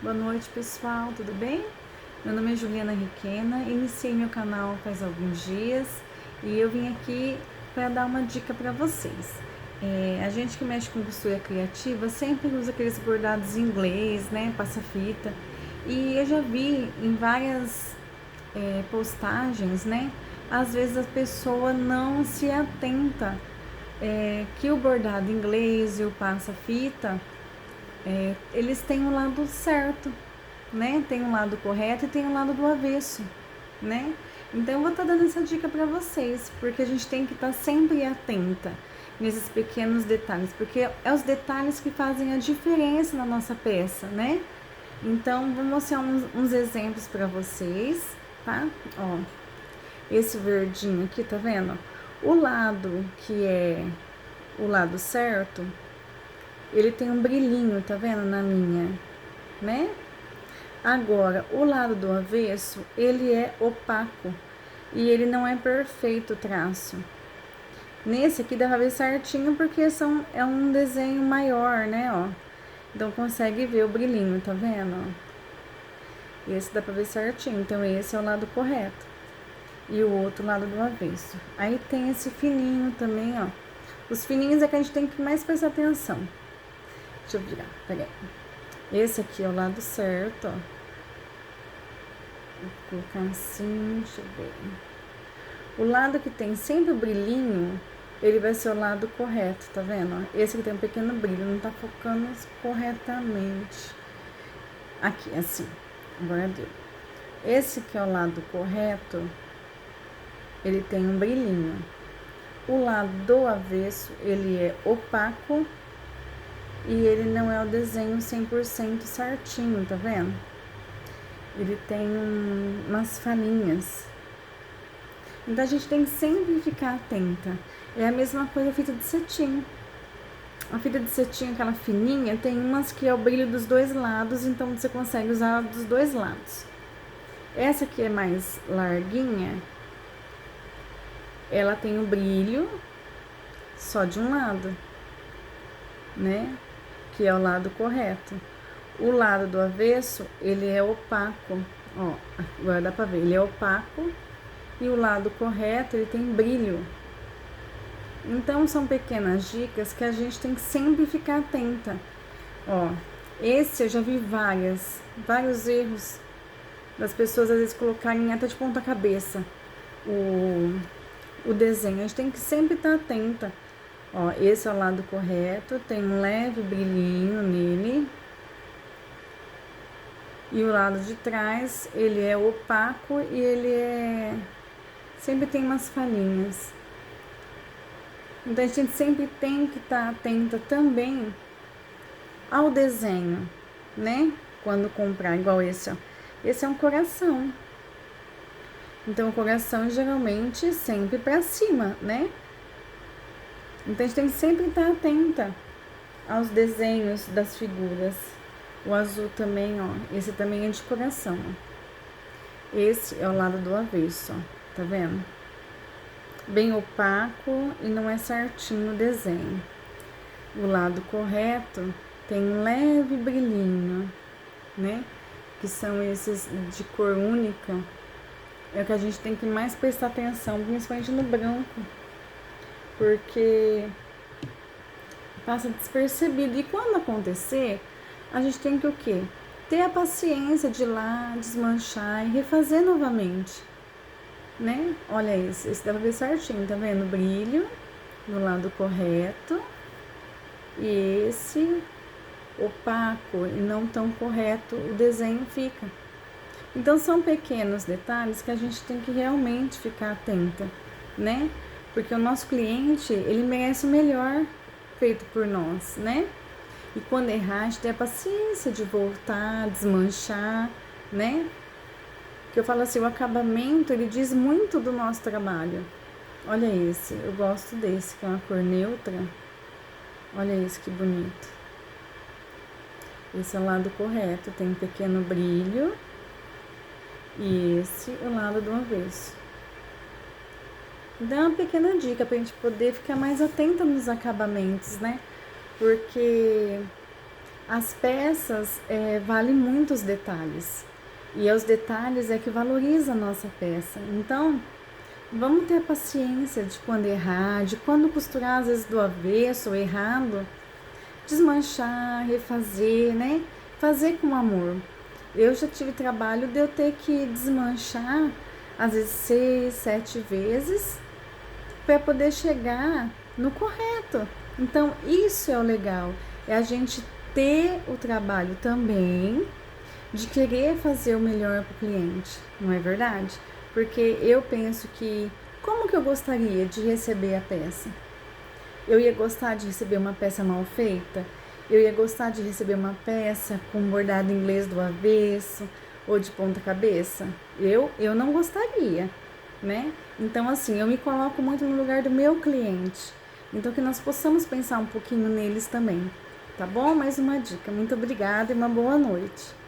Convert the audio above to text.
Boa noite, pessoal, tudo bem? Meu nome é Juliana Riquena, iniciei meu canal faz alguns dias e eu vim aqui para dar uma dica para vocês. A gente que mexe com costura criativa sempre usa aqueles bordados em inglês, né, passa-fita, e eu já vi em várias postagens, né, às vezes a pessoa não se atenta que o bordado em inglês e o passa-fita eles têm um lado certo, né? Tem um lado correto e tem um lado do avesso, né? Então eu vou estar dando essa dica para vocês, porque a gente tem que estar sempre atenta nesses pequenos detalhes, porque é os detalhes que fazem a diferença na nossa peça, né? Então vou mostrar uns exemplos para vocês, tá? Ó, esse verdinho aqui, tá vendo? O lado que é o lado certo, ele tem um brilhinho, tá vendo, na minha, né? Agora, o lado do avesso, ele é opaco e ele não é perfeito o traço. Nesse aqui dá pra ver certinho porque é um desenho maior, né, ó. Então consegue ver o brilhinho, tá vendo, ó? Esse dá pra ver certinho, então esse é o lado correto. E o outro lado do avesso. Aí tem esse fininho também, ó. Os fininhos é que a gente tem que mais prestar atenção. Deixa eu virar, peraí. Esse aqui é o lado certo, ó. Vou colocar assim, deixa eu ver. O lado que tem sempre o brilhinho, ele vai ser o lado correto, tá vendo? Esse que tem um pequeno brilho, não tá focando corretamente. Aqui, assim, agora deu. Esse que é o lado correto, ele tem um brilhinho. O lado do avesso, ele é opaco e ele não é o desenho 100% certinho, tá vendo? Ele tem umas falinhas. Então a gente tem que sempre ficar atenta. É a mesma coisa a fita de cetim. A fita de cetim, aquela fininha, tem umas que é o brilho dos dois lados, então você consegue usar dos dois lados. Essa aqui é mais larguinha, ela tem o brilho só de um lado, né? Que é o lado correto. O lado do avesso, ele é opaco. Ó, agora dá pra ver, ele é opaco e o lado correto, ele tem brilho. Então, são pequenas dicas que a gente tem que sempre ficar atenta. Ó, esse eu já vi vários erros das pessoas às vezes colocarem até de ponta cabeça o desenho. A gente tem que sempre estar atenta. Ó, esse é o lado correto, tem um leve brilhinho nele. E o lado de trás, ele é opaco e sempre tem umas falinhas. Então a gente sempre tem que estar atenta também ao desenho, né? Quando comprar, igual esse, ó. Esse é um coração. Então o coração geralmente sempre para cima, né? Então a gente tem que sempre estar atenta aos desenhos das figuras. O azul também, ó. Esse também é de coração, ó. Esse é o lado do avesso, ó. Tá vendo? Bem opaco e não é certinho o desenho. O lado correto tem um leve brilhinho, né? Que são esses de cor única. É o que a gente tem que mais prestar atenção, principalmente no branco, porque passa despercebido. E quando acontecer, a gente tem que o quê? Ter a paciência de ir lá, desmanchar e refazer novamente, né? Olha esse dá pra ver certinho, tá vendo? Brilho no lado correto e esse opaco e não tão correto, o desenho fica. Então são pequenos detalhes que a gente tem que realmente ficar atenta, né? Porque o nosso cliente, ele merece o melhor feito por nós, né? E quando errar, a gente tem a paciência de voltar, desmanchar, né? Que eu falo assim, o acabamento, ele diz muito do nosso trabalho. Olha esse, eu gosto desse, que é uma cor neutra. Olha esse que bonito. Esse é o lado correto, tem um pequeno brilho. E esse é o lado do avesso. Então é uma pequena dica pra gente poder ficar mais atenta nos acabamentos, né? Porque As peças valem muitos detalhes. E é os detalhes que valorizam a nossa peça. Então, vamos ter paciência de quando errar, de quando costurar às vezes do avesso ou errado, desmanchar, refazer, né? Fazer com amor. Eu já tive trabalho de eu ter que desmanchar às vezes 6, 7 vezes para poder chegar no correto. Então, isso é o legal, é a gente ter o trabalho também de querer fazer o melhor para o cliente, não é verdade? Porque eu penso que como que eu gostaria de receber a peça? Eu ia gostar de receber uma peça mal feita? Eu ia gostar de receber uma peça com bordado inglês do avesso ou de ponta cabeça? Eu não gostaria, né? Então, assim, eu me coloco muito no lugar do meu cliente. Então, que nós possamos pensar um pouquinho neles também, tá bom? Mais uma dica. Muito obrigada e uma boa noite.